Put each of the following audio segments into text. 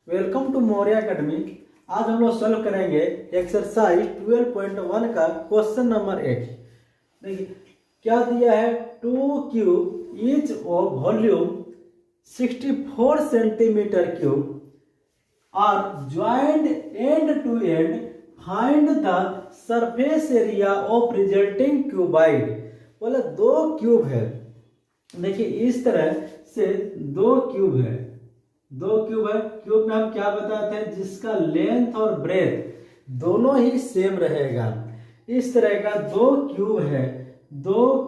Welcome to Maurya academy. आज हम लोग सॉल्व करेंगे एक्सरसाइज 12.1 का क्वेश्चन नंबर 8। देखिए क्या दिया है, 2 cube each of volume 64 centimetre cube are joint end to end, find the surface area of resulting cuboid. बोले 2 क्यूब है। देखिए इस तरह से 2 क्यूब है, 2 क्यूब है। क्यूब में हम क्या बताते हैं, जिसका लेंथ और ब्रेथ दोनों ही सेम रहेगा। इस तरह का 2 क्यूब है, 2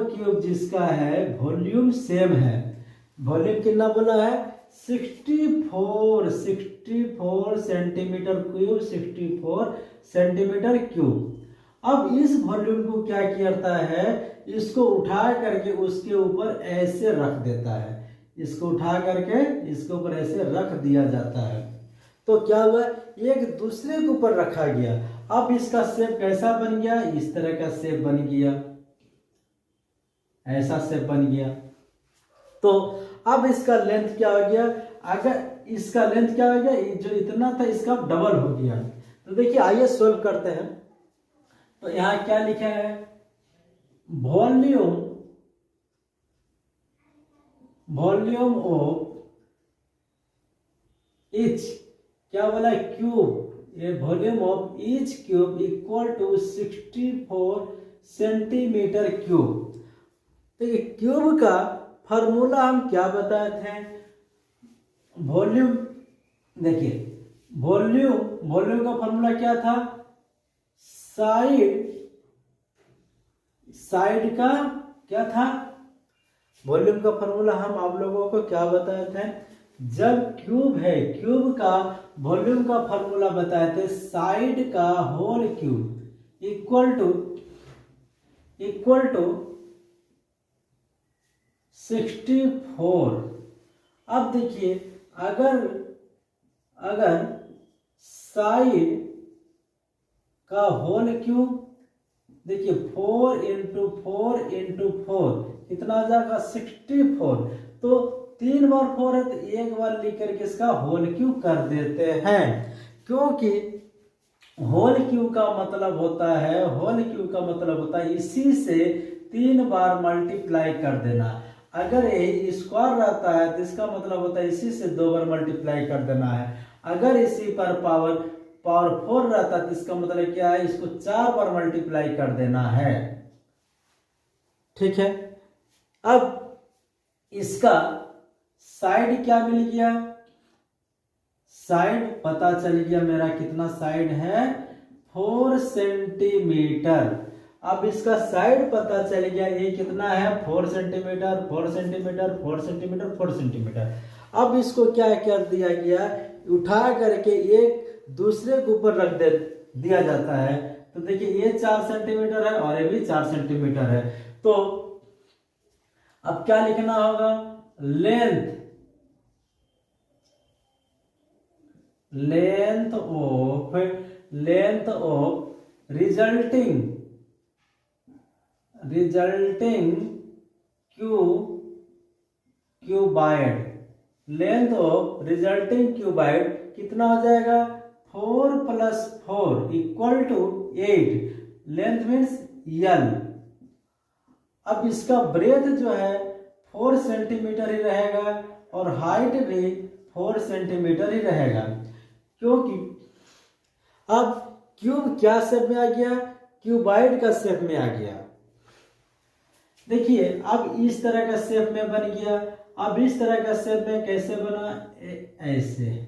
क्यूब जिसका है वॉल्यूम सेम है। वॉल्यूम कितना बोला है, 64 सेंटीमीटर क्यूब, 64 सेंटीमीटर क्यूब। अब इस वॉल्यूम को क्या करता है, इसको उठा करके उसके ऊपर ऐसे रख देता है। इसको उठा करके इसके ऊपर ऐसे रख दिया जाता है। तो क्या हुआ, एक दूसरे के ऊपर रखा गया। अब इसका शेप कैसा बन गया, इस तरह का शेप बन गया, ऐसा शेप बन गया। तो अब इसका लेंथ क्या हो गया, अगर इसका लेंथ क्या हो गया, जो इतना था इसका डबल हो गया। तो देखिए आइए सोल्व करते हैं। तो यहां क्या लिखा है, वॉल्यूम ऑफ ईच, क्या बोला, क्यूब। ये volume of each cube equal to 64 centimetre cube. तो ये क्यूब का फॉर्मूला हम क्या बताए थे, वॉल्यूम। देखिए वॉल्यूम का फॉर्मूला क्या था, साइड का क्या था, वॉल्यूम का फॉर्मूला हम आप लोगों को क्या बताए थे, जब क्यूब है, क्यूब का वॉल्यूम का फॉर्मूला बताए थे, साइड का होल क्यूब इक्वल टू 64। अब देखिए अगर साइड का होल क्यूब, देखिए 4 इंटू 4 कितना आ जाएगा, 64। तो 3 बार 4 है तो एक बार लिख करके इसका होल क्यूब कर देते हैं, क्योंकि होल क्यूब का मतलब होता है इसी से 3 बार मल्टीप्लाई कर देना। अगर ये स्क्वायर रहता है तो इसका मतलब होता है इसी से 2 बार मल्टीप्लाई कर देना है। अगर इसी पर पावर 4 रहता है तो इसका मतलब क्या है, इसको 4 बार मल्टीप्लाई कर देना है। ठीक है, अब इसका साइड क्या मिल गया, साइड पता चल गया मेरा कितना साइड है, 4 सेंटीमीटर। अब इसका साइड पता चल गया, ये कितना है, 4 सेंटीमीटर 4 सेंटीमीटर 4 सेंटीमीटर 4 सेंटीमीटर। अब इसको क्या कर दिया गया, उठा करके एक दूसरे के ऊपर रख दिया जाता है। तो देखिए ये 4 सेंटीमीटर है और ये भी 4 सेंटीमीटर है। तो अब क्या लिखना होगा, length of resulting cuboid, length of resulting cuboid कितना हो जाएगा, 4 + 4 equal to 8। Length means L। अब इसका ब्रेथ जो है 4 सेंटीमीटर ही रहेगा और हाइट भी 4 सेंटीमीटर ही रहेगा, क्योंकि अब क्यूब क्या शेप में आ गया, क्यूबाइड का शेप में आ गया। देखिए अब इस तरह का शेप में बन गया। अब इस तरह का शेप में कैसे बना, ऐसे।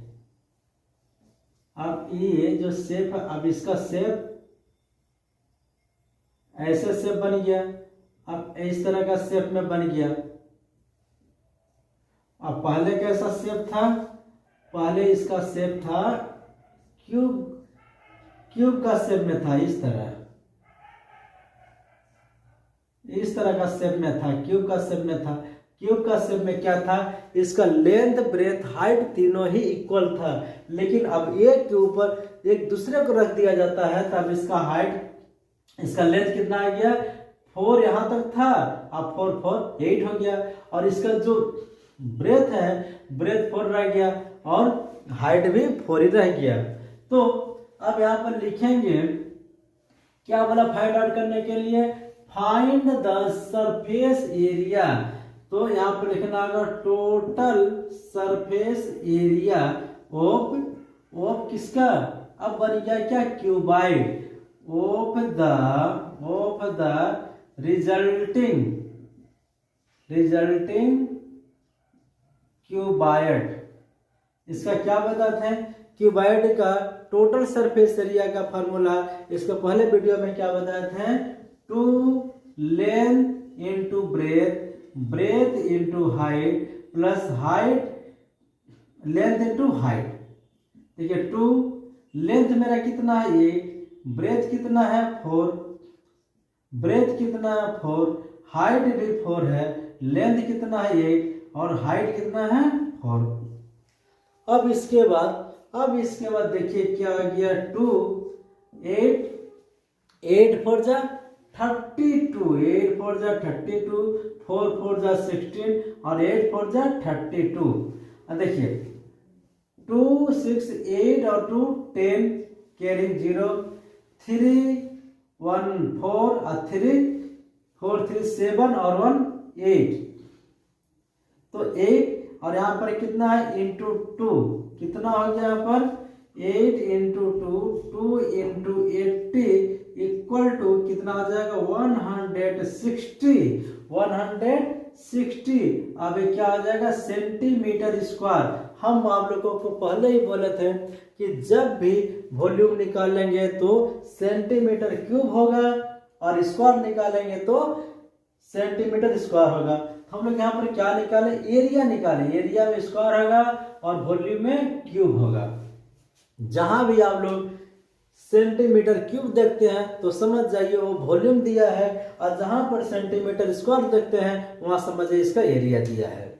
अब ये जो शेप है, अब इसका शेप ऐसे शेप बन गया। अब इस तरह का शेप में बन गया। अब पहले कैसा शेप था, पहले इसका शेप था क्यूब का शेप में था, इस तरह का शेप में था, क्यूब का शेप में था। क्यूब का शेप में क्या था, इसका लेंथ ब्रेथ हाइट तीनों ही इक्वल था। लेकिन अब एक के ऊपर एक दूसरे को रख दिया जाता है, तब इसका हाइट, इसका लेंथ कितना आ गया, 4 यहां तक था, अब 4 4 8 हो गया। और इसका जो ब्रेथ है, ब्रेथ 4 रह गया और हाइट भी 4 ही रह गया। तो अब यहाँ पर लिखेंगे क्या बोला फाइंड आउट करने के लिए, फाइंड द सरफेस एरिया। तो यहाँ पर लिखना होगा टोटल सरफेस एरिया ऑफ किसका, अब बन गया क्या, cuboid of the resulting cuboid. इसका क्या बताते हैं, क्यूबाइड का टोटल सरफेस एरिया का फॉर्मूला इसको पहले वीडियो में क्या बताते हैं, 2 length into breadth into height plus height length into height. देखिए 2 लेंथ मेरा कितना है 8, ब्रेथ कितना है 4, ब्रेथ कितना है 4, हाइट भी 4 है, लेंथ कितना है 8 और हाइट कितना है 4। अब इसके बाद देखिए क्या आ गया, 2 8 4 जा 32, 8 4 जा 32, 4 4 जा 16 और 8 4 जा 32। अब देखिए 2 6 8 और 2 10 कैरिंग 0, 3 1 4 और 3 4 3 7 और 1 8। तो 8 और यहाँ पर कितना है इंटू 2, कितना हो गया यहाँ पर 8 इंटू 2, 2 इंटू 80 इक्वल टू कितना आ जाएगा 160। अब ये क्या आ जाएगा सेंटीमीटर स्क्वायर। हम आप लोगों को पहले ही बोले थे कि जब भी वॉल्यूम निकालेंगे तो सेंटीमीटर क्यूब होगा और स्क्वायर निकालेंगे तो सेंटीमीटर स्क्वायर होगा। हम लोग यहाँ पर क्या निकाले, एरिया निकाले, एरिया में स्क्वायर होगा और वॉल्यूम में क्यूब होगा। जहां भी आप लोग सेंटीमीटर क्यूब देखते हैं तो समझ जाइए वो वॉल्यूम दिया है, और जहां पर सेंटीमीटर स्क्वायर देखते हैं वहां समझिए इसका एरिया दिया है।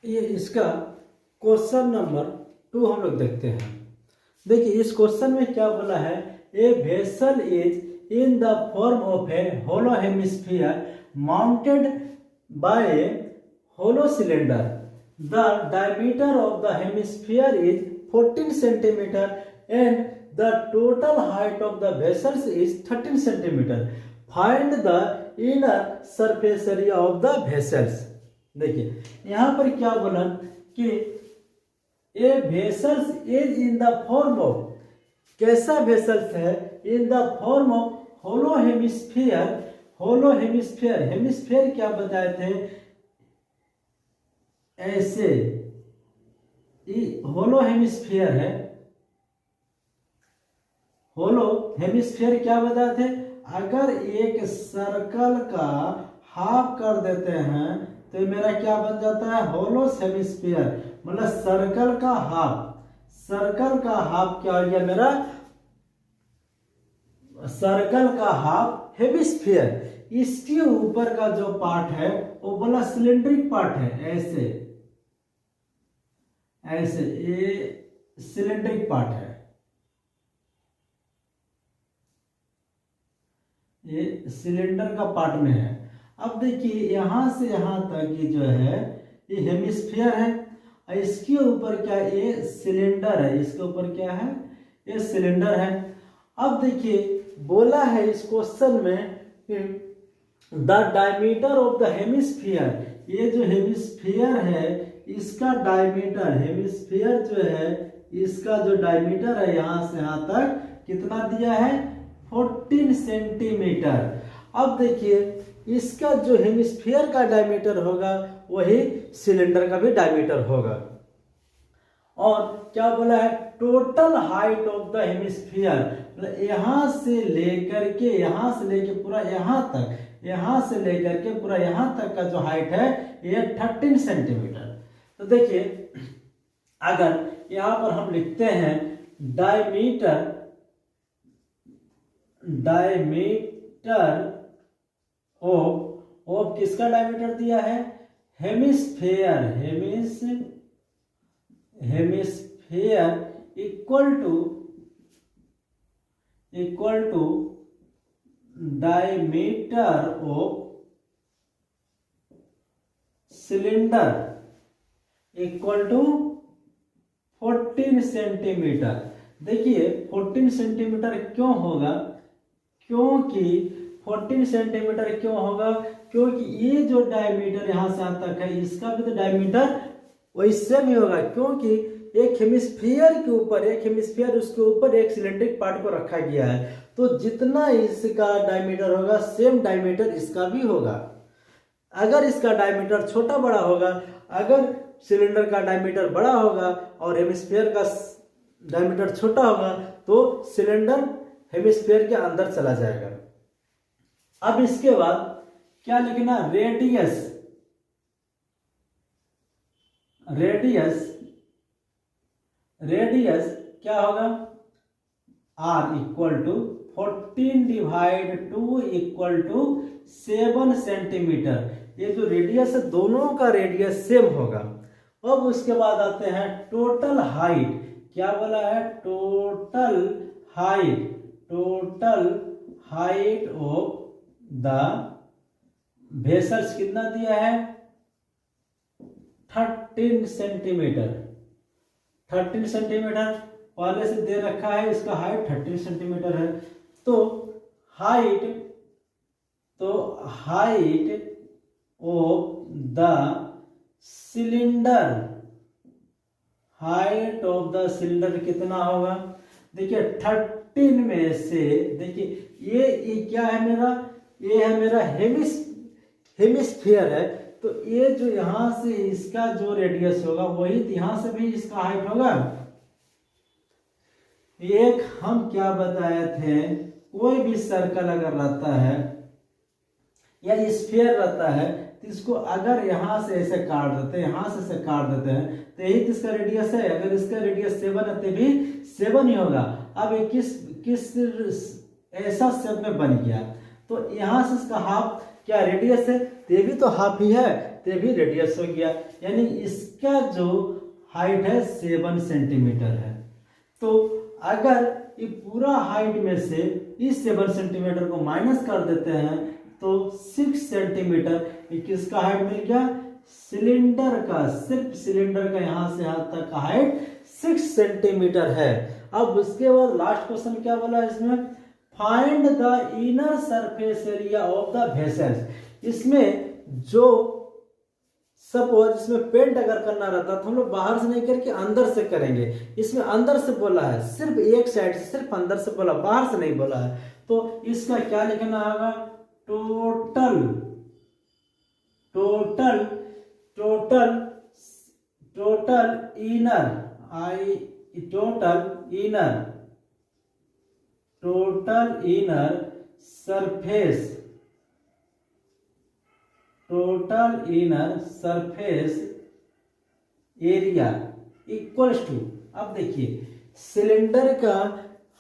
ये इसका क्वेश्चन नंबर 2 हम लोग देखते हैं। देखिए इस क्वेश्चन में क्या बोला है, a vessel is in the form of a hollow hemisphere mounted by a hollow cylinder. The diameter of the hemisphere is 14 centimetre and the total height of the vessels is 13 centimetre. Find the inner surface area of the vessels. देखिए यहाँ पर क्या बोला कि a vessels is in the form of, कैसा vessels है, in the form of hollow hemisphere. Hollow hemisphere, hemisphere क्या बताए थे, ऐसे होलो हेमिस्फीयर है। होलो हेमिस्फीयर क्या बताए थे, अगर एक सर्कल का हाफ कर देते हैं तो मेरा क्या बन जाता है होलो हेमिस्फीयर, मतलब सर्कल का हाफ क्या हो गया मेरा, सर्कल का हाफ हेमिस्फीयर। इसके ऊपर का जो पार्ट है वो बोला सिलेंड्रिक पार्ट है, ऐसे ये सिलेंड्रिक पार्ट है, ये सिलेंडर का पार्ट में है। अब देखिए यहां से यहां तक ये जो है ये हेमिस्फीयर है, इसके ऊपर क्या ये सिलेंडर है, इसके ऊपर क्या है ये सिलेंडर है। अब देखिए बोला है इस क्वेश्चन में the diameter of the hemisphere, ये जो हेमिस्फीयर है इसका डायमीटर, हेमिस्फीयर जो है इसका जो डायमीटर है यहां से यहां तक कितना दिया है 14 सेंटीमीटर। अब देखिए इसका जो हेमिस्फीयर का डायमीटर होगा वही सिलेंडर का भी डायमीटर होगा। और क्या बोला है total height of the hemisphere, मतलब यहां से लेकर पूरा यहां तक, यहां से लेकर के पूरा यहां तक का जो हाइट है ये 13 सेंटीमीटर। तो देखिए अगर यहां पर हम लिखते हैं डायमीटर ऑफ किसका डायमीटर दिया है hemisphere equal to equal to diameter of cylinder equal to 14 centimetre. देखिए 14 सेंटीमीटर क्यों होगा, क्योंकि 14 सेंटीमीटर क्यों होगा, क्योंकि ये जो डायमीटर यहाँ से यहाँ तक है इसका भी तो डायमीटर वैसे भी होगा, क्योंकि एक हेमिस्फीयर के ऊपर एक हेमिस्फीयर उसके ऊपर एक सिलेंड्रिक पार्ट को रखा गया है, तो जितना इसका डायमीटर होगा सेम डायमीटर इसका भी होगा। अगर इसका डायमीटर छोटा बड़ा होगा, अगर सिलेंडर का डायमीटर बड़ा होगा और हेमिस्फीयर का डायमीटर छोटा होगा तो सिलेंडर हेमिस्फीयर के अंदर चला जाएगा। अब इसके बाद क्या लिखना, रेडियस क्या होगा, R equal to 14 divide 2 equal to 7 centimetre. ये जो रेडियस है दोनों का रेडियस सेम होगा। अब उसके बाद आते हैं टोटल हाइट। क्या बोला है, total height of the vessels कितना दिया है, 13 सेंटीमीटर। 13 सेंटीमीटर पहले से दे रखा है, इसका हाइट 13 सेंटीमीटर है। तो height of the cylinder, height of the cylinder कितना होगा, देखिए 13 में से, देखिए ये क्या है मेरा, ये है मेरा हेमिस्फीयर है, तो ये जो यहां से इसका जो रेडियस होगा वही यहां से भी इसका हाइट होगा। एक हम क्या बताए थे, कोई भी सर्कल अगर रहता है या स्फीयर रहता है तो इसको अगर यहां से ऐसे काट देते हैं, यहां से ऐसे काट देते हैं, तो यही तो इसका रेडियस है। अगर इसका रेडियस 7 है तो भी 7 ही होगा। अब ये किस ऐसा शेप में बन गया, तो यहां से इसका हाफ क्या रेडियस है, ते भी तो हाफ ही है, ते भी रेडियस हो गया, यानी इसका जो हाइट है 7 सेंटीमीटर है। तो अगर ये पूरा हाइट में से इस 7 सेंटीमीटर को माइनस कर देते हैं तो 6 सेंटीमीटर किसका हाइट मिल गया, सिलेंडर का, सिर्फ सिलेंडर का यहां से यहां तक का हाइट 6 सेंटीमीटर है। अब उसके बाद लास्ट क्वेश्चन क्या बोला इसमें, find the inner surface area of the vessels. इसमें जो सपोज इसमें पेंट अगर करना रहता तो हम लोग बाहर से नहीं करके अंदर से करेंगे, इसमें अंदर से बोला है, सिर्फ एक साइड से, सिर्फ अंदर से बोला, बाहर से नहीं बोला है। तो इसका क्या लिखना होगा, total inner surface area equals to, अब देखिए सिलेंडर का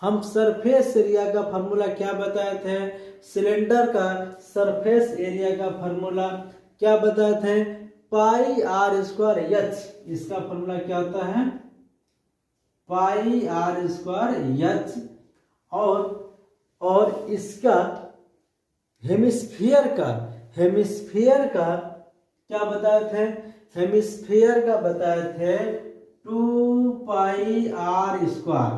हम सरफेस एरिया का फॉर्मूला क्या बताए थे, सिलेंडर का सरफेस एरिया का फॉर्मूला क्या बताए थे, पाई आर स्क्वायर एच। इसका फॉर्मूला क्या होता है, पाई आर स्क्वायर एच। और इसका हेमिस्फीयर का क्या बताए थे, हेमिस्फीयर का बताए थे 2 पाई आर स्क्वायर।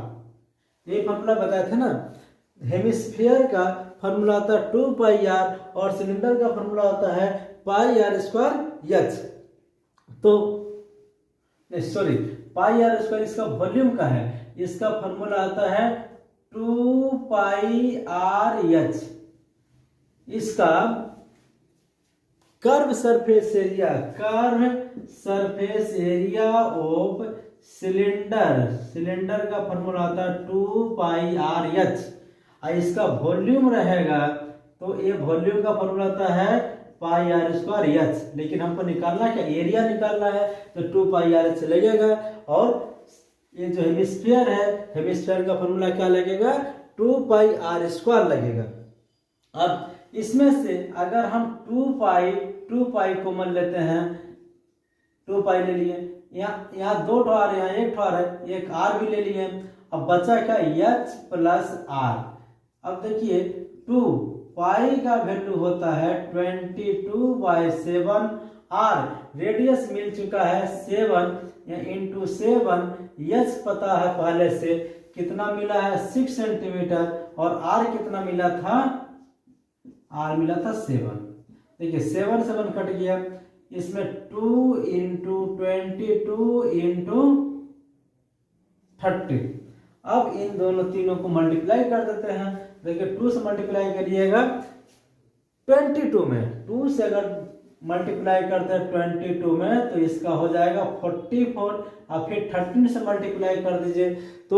ये फॉर्मूला बताए थे ना, हेमिस्फीयर का फॉर्मूला आता है 2 पाई आर और सिलेंडर का फॉर्मूला आता है पाई आर स्क्वायर एच। तो सॉरी, पाई आर स्क्वायर इसका वॉल्यूम का है, इसका फॉर्मूला आता है 2 पाई आर एच। इसका curve surface area of cylinder का फॉर्मूला आता है 2 पाई आर एच। इसका वॉल्यूम रहेगा तो ये वॉल्यूम का फॉर्मूला आता है पाई आर स्क्वायर एच, लेकिन हमको निकालना क्या, एरिया निकालना है, तो 2 पाई आर एच लगेगा। और ये जो हेमिस्फीयर है, हेमिस्फीयर का फॉर्मूला क्या लगेगा, 2 पाई आर स्क्वायर लगेगा। अब इसमें से अगर हम 2 पाई कॉमन लेते हैं, 2 पाई ले लिए, यहाँ 2 ठो आर, यहाँ 1 ठो आर है, एक आर भी ले लिए। अब बचा क्या, एच प्लस आर। अब देखिए 2 पाई का वैल्यू होता है 22/7 और रेडियस मिल चुका है 7 इंटू 7, यच पता है पहले से कितना मिला है 6 सेंटीमीटर और आर कितना मिला था, आर मिला था 7। देखिए 7 7 कट गया, इसमें 2 इंटू 22 इंटू 30। अब इन दोनों तीनों को मल्टीप्लाई कर देते हैं। देखिए 2 से मल्टीप्लाई करिएगा 22 में, 2 से अगर मल्टीप्लाई करते हैं 22 में तो इसका हो जाएगा 44 और फिर 13 से मल्टीप्लाई कर दीजिए तो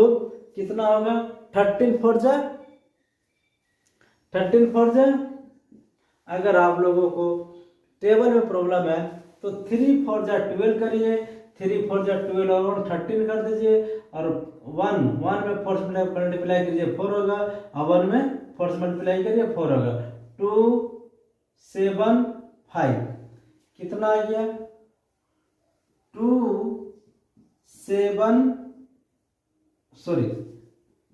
कितना होगा 13 4 जा 13 4 जा। अगर आप लोगों को टेबल में प्रॉब्लम है तो 3 4 जा 12 करिए, 3 4 जा 12 और 13 कर दीजिए और 1 में 4 से मल्टीप्लाई कीजिए 4 होगा और 1 में 4 से मल्टीप्लाई करिए 4 होगा। 2 7 5 कितना आ गया 2 7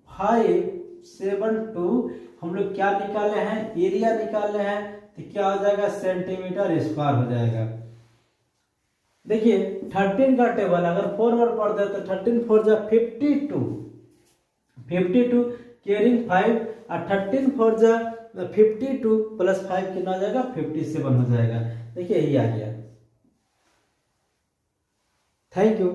5 7 2। हम लोग क्या निकाले हैं, एरिया निकाले हैं तो क्या हो जाएगा सेंटीमीटर स्क्वायर हो जाएगा। देखिए 13 का टेबल अगर 4 पर पढ़ते हैं तो 13 4 जा 52 कैरिंग 5 और 13 4 जा 52 प्लस 5 कितना हो जाएगा 57 हो जाएगा। देखिए यही आ गया। Thank you.